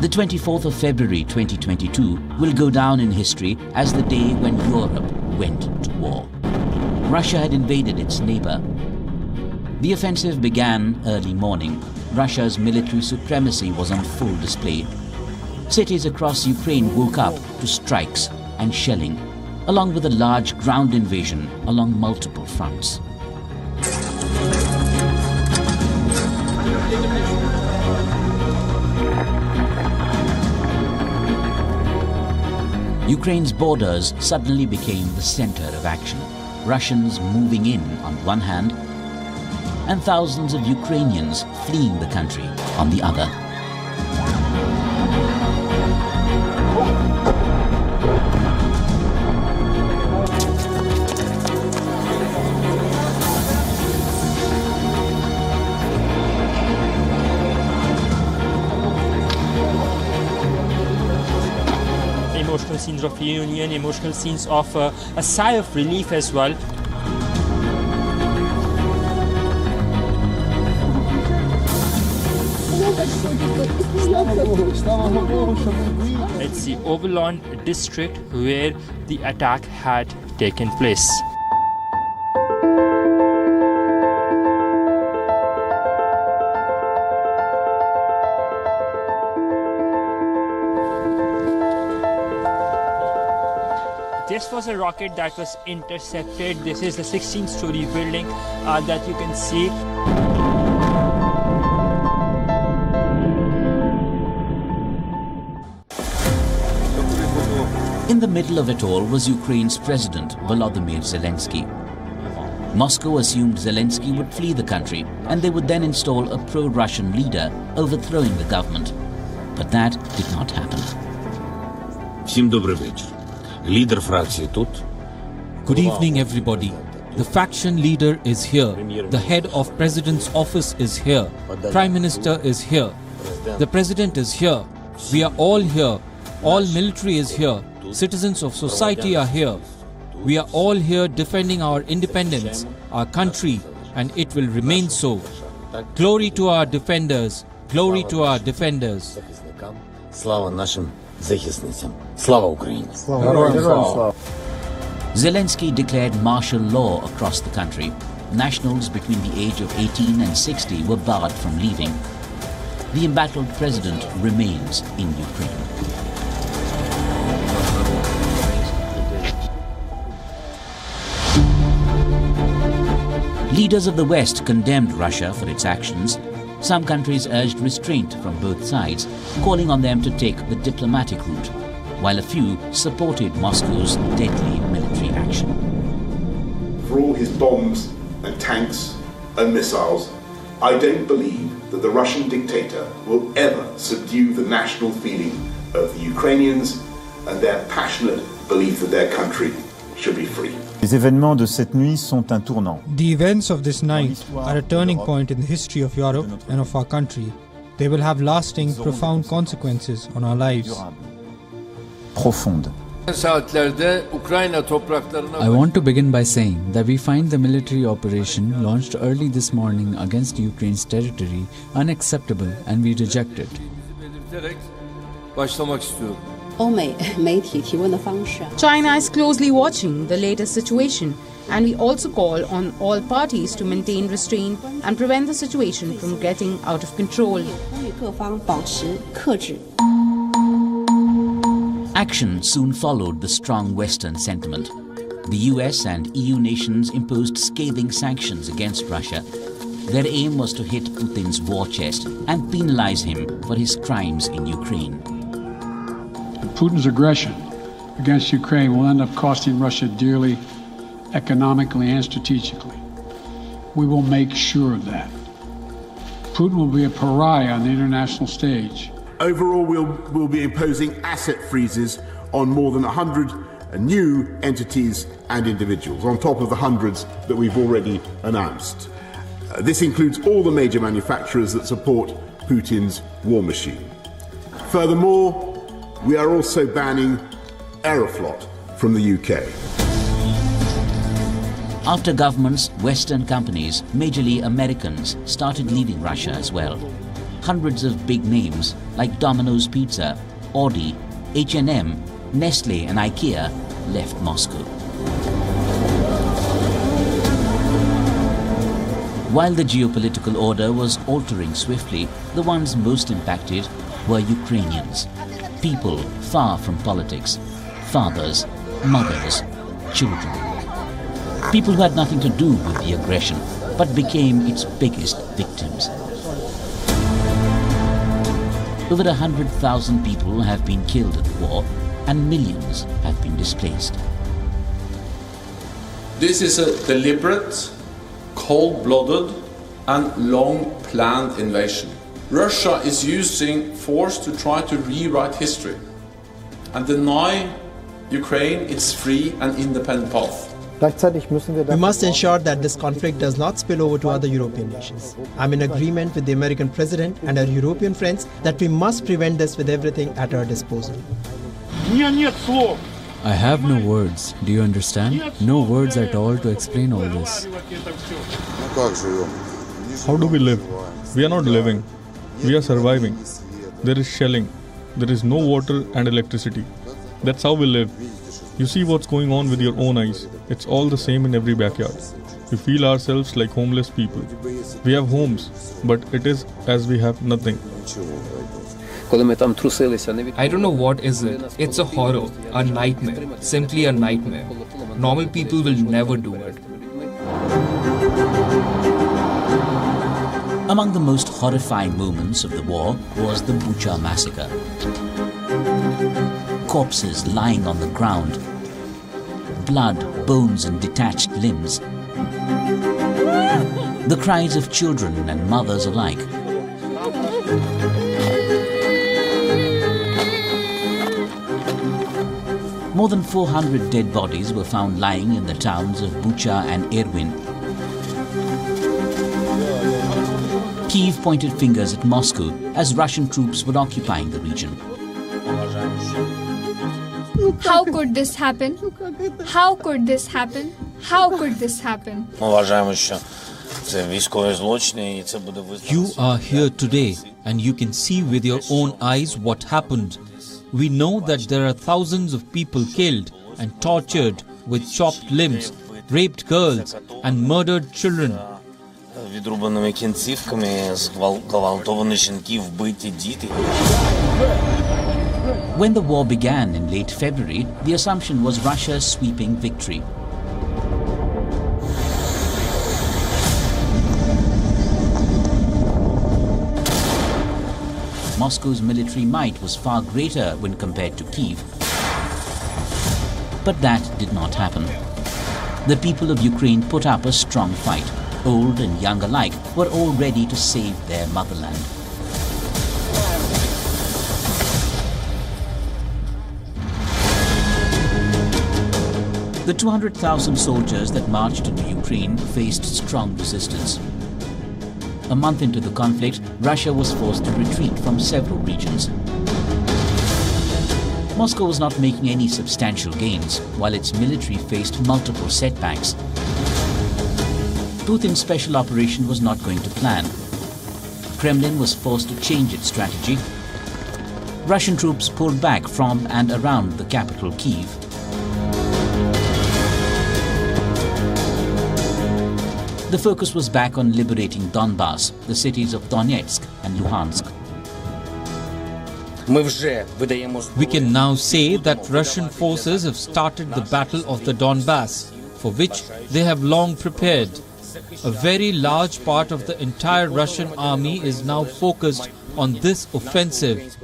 The 24th of February 2022 will go down in history as the day when Europe went to war. Russia had invaded its neighbor. The offensive began early morning. Russia's military supremacy was on full display. Cities across Ukraine woke up to strikes and shelling, along with a large ground invasion along multiple fronts. Ukraine's borders suddenly became the center of action. Russians moving in on one hand, and thousands of Ukrainians fleeing the country on the other. Emotional scenes of reunion, emotional scenes of a sigh of relief as well. It's the Ovalon district where the attack had taken place. This was a rocket that was intercepted. This is the 16-story building that you can see. In the middle of it all was Ukraine's president, Volodymyr Zelensky. Moscow assumed Zelensky would flee the country and they would then install a pro-Russian leader, overthrowing the government. But that did not happen. Всім добрий вечір. Лідер фракції тут. Good evening, everybody. The faction leader is here. The head of president's office is here. Prime Minister is here. The president is here. We are all here. All military is here. Citizens of society are here. We are all here defending our independence, our country, and it will remain so. Glory to our defenders. Glory to our defenders. Слава нашим захисницям. Слава Україні. Zelensky declared martial law across the country. Nationals between the age of 18 and 60 were barred from leaving. The embattled president remains in Ukraine. Leaders of the West condemned Russia for its actions. Some countries urged restraint from both sides, calling on them to take the diplomatic route, while a few supported Moscow's deadly military action. For all his bombs and tanks and missiles, I don't believe that the Russian dictator will ever subdue the national feeling of the Ukrainians and their passionate belief that their country should be free. Les événements de cette nuit sont un tournant. The events of this night are a turning point in the history of Europe and of our country. They will have lasting, profound consequences on our lives. Profonde. I want to begin by saying that we find the military operation launched early this morning against Ukraine's territory unacceptable and we reject it. China is closely watching the latest situation, and we also call on all parties to maintain restraint and prevent the situation from getting out of control. Action soon followed the strong Western sentiment. The US and EU nations imposed scathing sanctions against Russia. Their aim was to hit Putin's war chest and penalize him for his crimes in Ukraine. Putin's aggression against Ukraine will end up costing Russia dearly, economically and strategically. We will make sure of that. Putin will be a pariah on the international stage. Overall, we'll be imposing asset freezes on more than 100 new entities and individuals, on top of the hundreds that we've already announced. This includes all the major manufacturers that support Putin's war machine. Furthermore, we are also banning Aeroflot from the UK. After governments, Western companies, majorly Americans, started leaving Russia as well. hundreds of big names like Domino's Pizza, Audi, H&M, Nestle and IKEA left Moscow. While the geopolitical order was altering swiftly, the ones most impacted were Ukrainians, people far from politics, fathers, mothers, children. People who had nothing to do with the aggression, but became its biggest victims. Over 100,000 people have been killed in the war, and millions have been displaced. This is a deliberate, cold-blooded and long-planned invasion. Russia is using force to try to rewrite history and deny Ukraine its free and independent path. We must ensure that this conflict does not spill over to other European nations. I'm in agreement with the American president and our European friends that we must prevent this with everything at our disposal. I have no words. Do you understand? No words at all to explain all this. How do we live? We are not living. We are surviving. There is shelling. There is no water and electricity. That's how we live. You see what's going on with your own eyes. It's all the same in every backyard. We feel ourselves like homeless people. We have homes, but it is as we have nothing. I don't know what is it. It's a horror, a nightmare, simply a nightmare. Normal people will never do it. Among the most horrifying moments of the war was the Bucha massacre. Corpses lying on the ground, blood, bones and detached limbs. The cries of children and mothers alike. More than 400 dead bodies were found lying in the towns of Bucha and Irpin. Kyiv pointed fingers at Moscow as Russian troops were occupying the region. How could this happen? How could this happen? How could this happen? You are here today and you can see with your own eyes what happened. We know that there are thousands of people killed and tortured with chopped limbs, raped girls and murdered children. When the war began in late February, the assumption was Russia's sweeping victory. Moscow's military might was far greater when compared to Kyiv. But that did not happen. The people of Ukraine put up a strong fight. Old and young alike were all ready to save their motherland. The 200,000 soldiers that marched into Ukraine faced strong resistance. A month into the conflict, Russia was forced to retreat from several regions. Moscow was not making any substantial gains, while its military faced multiple setbacks. Putin's special operation was not going to plan. Kremlin was forced to change its strategy. Russian troops pulled back from and around the capital, Kyiv. The focus was back on liberating Donbass, the cities of Donetsk and Luhansk. We can now say that Russian forces have started the Battle of the Donbass, for which they have long prepared. A very large part of the entire Russian army is now focused on this offensive.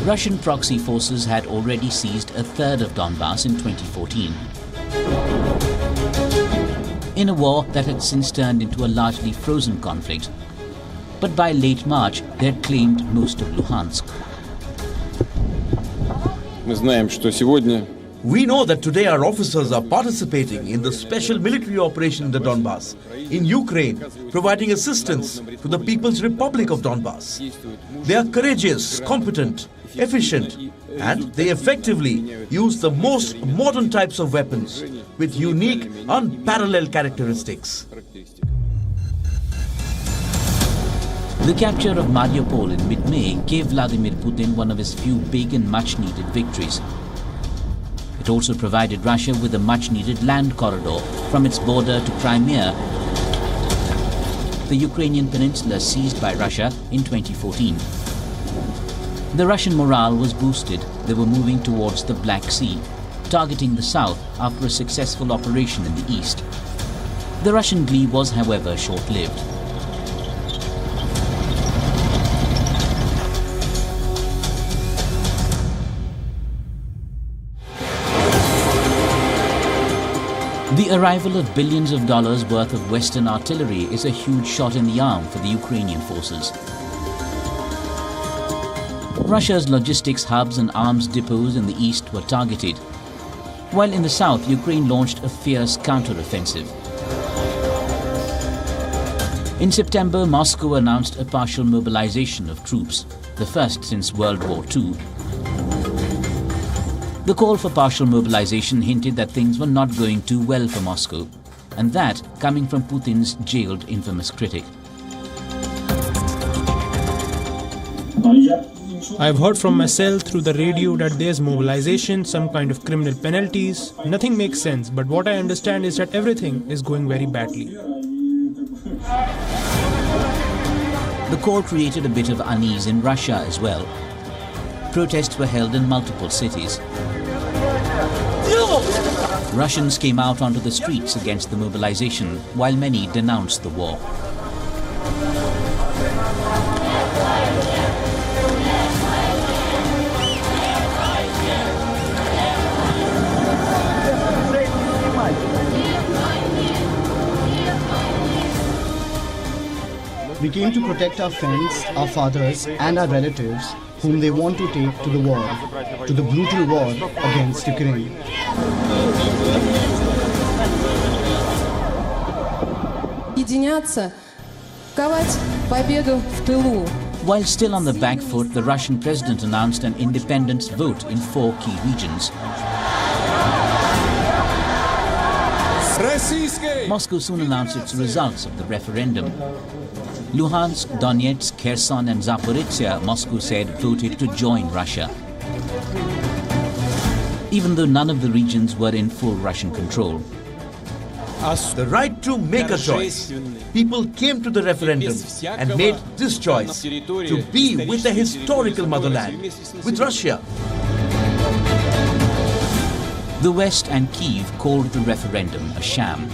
Russian proxy forces had already seized a third of Donbass in 2014. In a war that had since turned into a largely frozen conflict. But by late March, they had claimed most of Luhansk. We know that today our officers are participating in the special military operation in the Donbass, in Ukraine, providing assistance to the People's Republic of Donbass. They are courageous, competent, efficient, and they effectively use the most modern types of weapons with unique, unparalleled characteristics. The capture of Mariupol in mid-May gave Vladimir Putin one of his few big and much-needed victories. It also provided Russia with a much-needed land corridor from its border to Crimea, the Ukrainian peninsula seized by Russia in 2014. The Russian morale was boosted. They were moving towards the Black Sea, targeting the south after a successful operation in the east. The Russian glee was, however, short-lived. The arrival of billions of dollars worth of Western artillery is a huge shot in the arm for the Ukrainian forces. Russia's logistics hubs and arms depots in the east were targeted, while in the south Ukraine launched a fierce counter-offensive. In September, Moscow announced a partial mobilization of troops, the first since World War II. The call for partial mobilization hinted that things were not going too well for Moscow, and that coming from Putin's jailed infamous critic. I've heard from my cell through the radio that there's mobilization, some kind of criminal penalties. Nothing makes sense, but what I understand is that everything is going very badly. The call created a bit of unease in Russia as well. Protests were held in multiple cities. Russians came out onto the streets against the mobilization, while many denounced the war. We came to protect our friends, our fathers and our relatives whom they want to take to the war, to the brutal war against Ukraine. While still on the back foot, the Russian president announced an independence vote in 4 key regions. Moscow soon announced its results of the referendum. Luhansk, Donetsk, Kherson and Zaporizhia, Moscow said, voted to join Russia. Even though none of the regions were in full Russian control. The right to make a choice. People came to the referendum and made this choice to be with the historical motherland, with Russia. The West and Kyiv called the referendum a sham.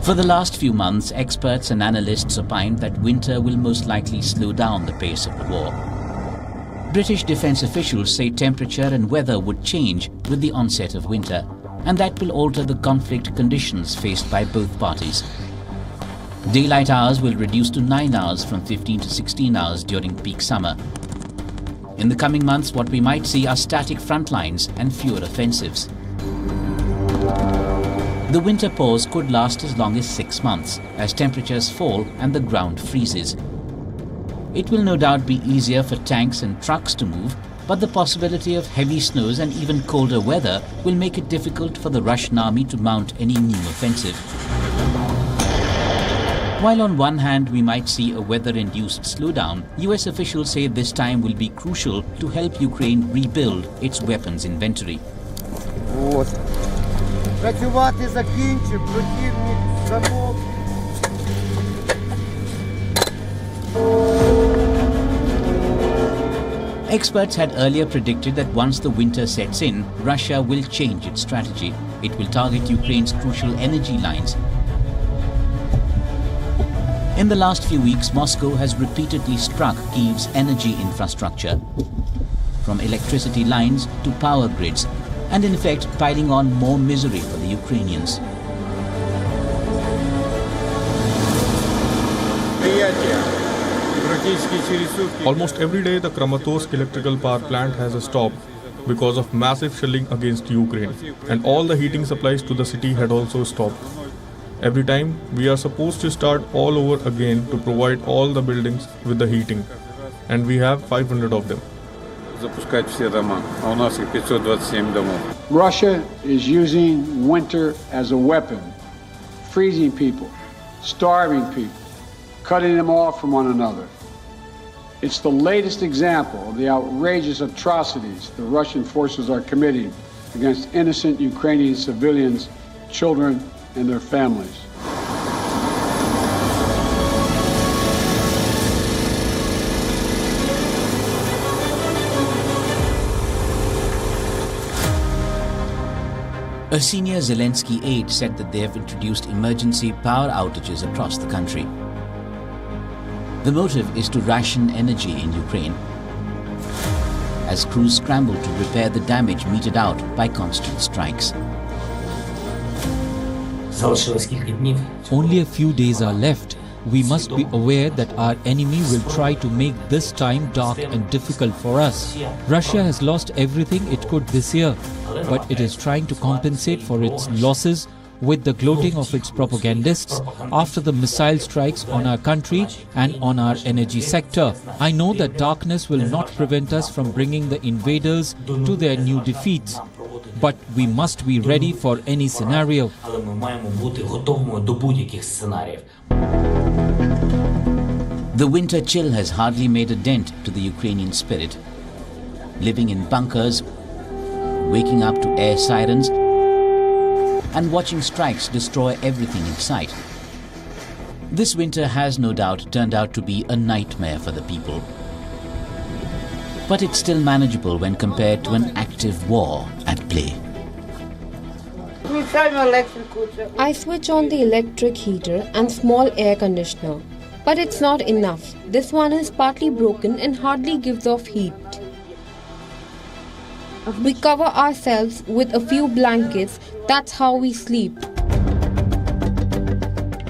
For the last few months, experts and analysts opined that winter will most likely slow down the pace of the war. British defence officials say temperature and weather would change with the onset of winter, and that will alter the conflict conditions faced by both parties. Daylight hours will reduce to 9 hours from 15 to 16 hours during peak summer. In the coming months, what we might see are static front lines and fewer offensives. The winter pause could last as long as 6 months, as temperatures fall and the ground freezes. It will no doubt be easier for tanks and trucks to move, but the possibility of heavy snows and even colder weather will make it difficult for the Russian army to mount any new offensive. While on one hand we might see a weather-induced slowdown, US officials say this time will be crucial to help Ukraine rebuild its weapons inventory. Працювати закінчив, противник замовк. Experts had earlier predicted that once the winter sets in, Russia will change its strategy. It will target Ukraine's crucial energy lines. In the last few weeks, Moscow has repeatedly struck Kyiv's energy infrastructure, from electricity lines to power grids, and in effect piling on more misery for the Ukrainians. Almost every day the Kramatorsk electrical power plant has a stop because of massive shelling against Ukraine, and all the heating supplies to the city had also stopped. Every time we are supposed to start all over again to provide all the buildings with the heating, and we have 500 of them. запускать все дома, а у нас их 527 домов. Russia is using winter as a weapon, freezing people, starving people, cutting them off from one another. It's the latest example of the outrageous atrocities the Russian forces are committing against innocent Ukrainian civilians, children, and their families. A senior Zelensky aide said that they have introduced emergency power outages across the country. The motive is to ration energy in Ukraine, as crews scramble to repair the damage meted out by constant strikes. Only a few days are left. We must be aware that our enemy will try to make this time dark and difficult for us. Russia has lost everything it could this year, but it is trying to compensate for its losses with the gloating of its propagandists after the missile strikes on our country and on our energy sector. I know that darkness will not prevent us from bringing the invaders to their new defeats, but we must be ready for any scenario. The winter chill has hardly made a dent to the Ukrainian spirit. Living in bunkers, waking up to air sirens, and watching strikes destroy everything in sight. This winter has no doubt turned out to be a nightmare for the people. But it's still manageable when compared to an active war at play. I switch on the electric heater and small air conditioner. But it's not enough. This one is partly broken and hardly gives off heat. We cover ourselves with a few blankets. That's how we sleep.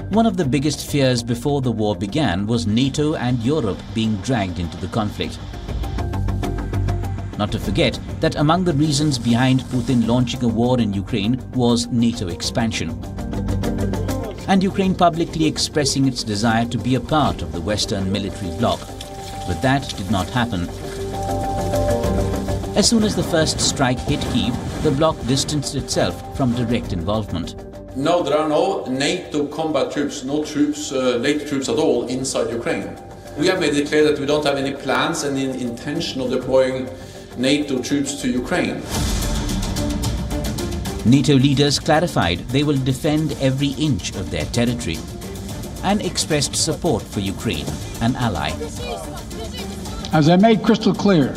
One of the biggest fears before the war began was NATO and Europe being dragged into the conflict. Not to forget that among the reasons behind Putin launching a war in Ukraine was NATO expansion, and Ukraine publicly expressing its desire to be a part of the Western military bloc. But that did not happen. As soon as the first strike hit Kyiv, the bloc distanced itself from direct involvement. No, there are no NATO combat troops, no troops, NATO troops at all inside Ukraine. We have made it clear that we don't have any plans and any intention of deploying NATO troops to Ukraine. NATO leaders clarified they will defend every inch of their territory and expressed support for Ukraine, an ally. As I made crystal clear,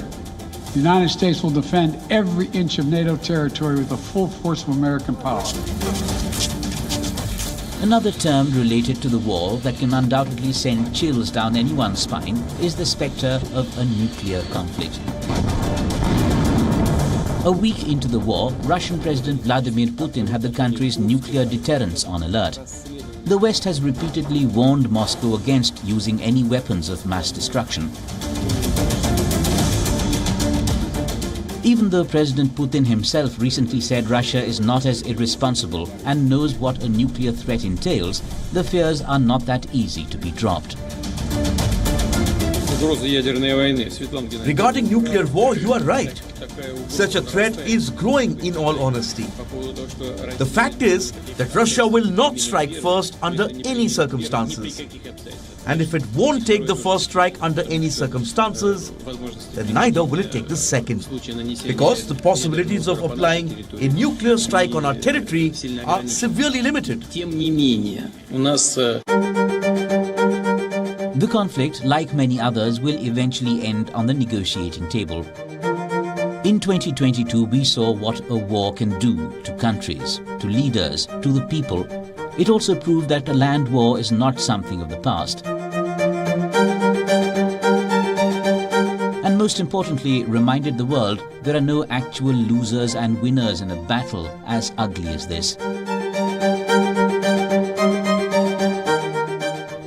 the United States will defend every inch of NATO territory with the full force of American power. Another term related to the war that can undoubtedly send chills down anyone's spine is the spectre of a nuclear conflict. A week into the war, Russian President Vladimir Putin had the country's nuclear deterrents on alert. The West has repeatedly warned Moscow against using any weapons of mass destruction. Even though President Putin himself recently said Russia is not as irresponsible and knows what a nuclear threat entails, the fears are not that easy to be dropped. Regarding nuclear war, you are right. Such a threat is growing in all honesty. The fact is that Russia will not strike first under any circumstances. And if it won't take the first strike under any circumstances, then neither will it take the second. Because the possibilities of applying a nuclear strike on our territory are severely limited. The conflict, like many others, will eventually end on the negotiating table. In 2022, we saw what a war can do to countries, to leaders, to the people. It also proved that a land war is not something of the past. And most importantly, reminded the world there are no actual losers and winners in a battle as ugly as this.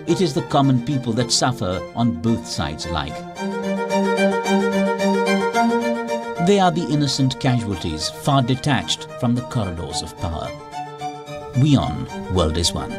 It is the common people that suffer on both sides alike. They are the innocent casualties, far detached from the corridors of power. WION World is One.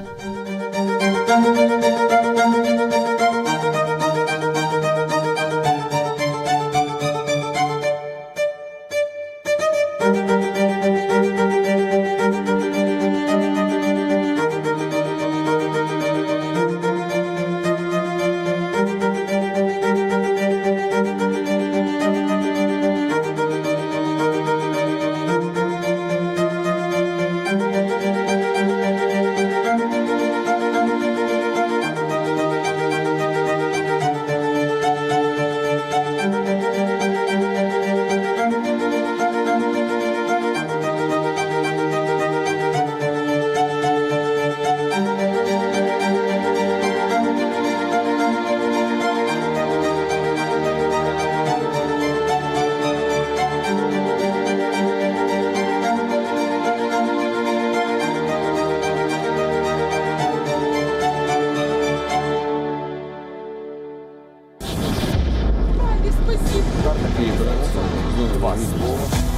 Спасибо.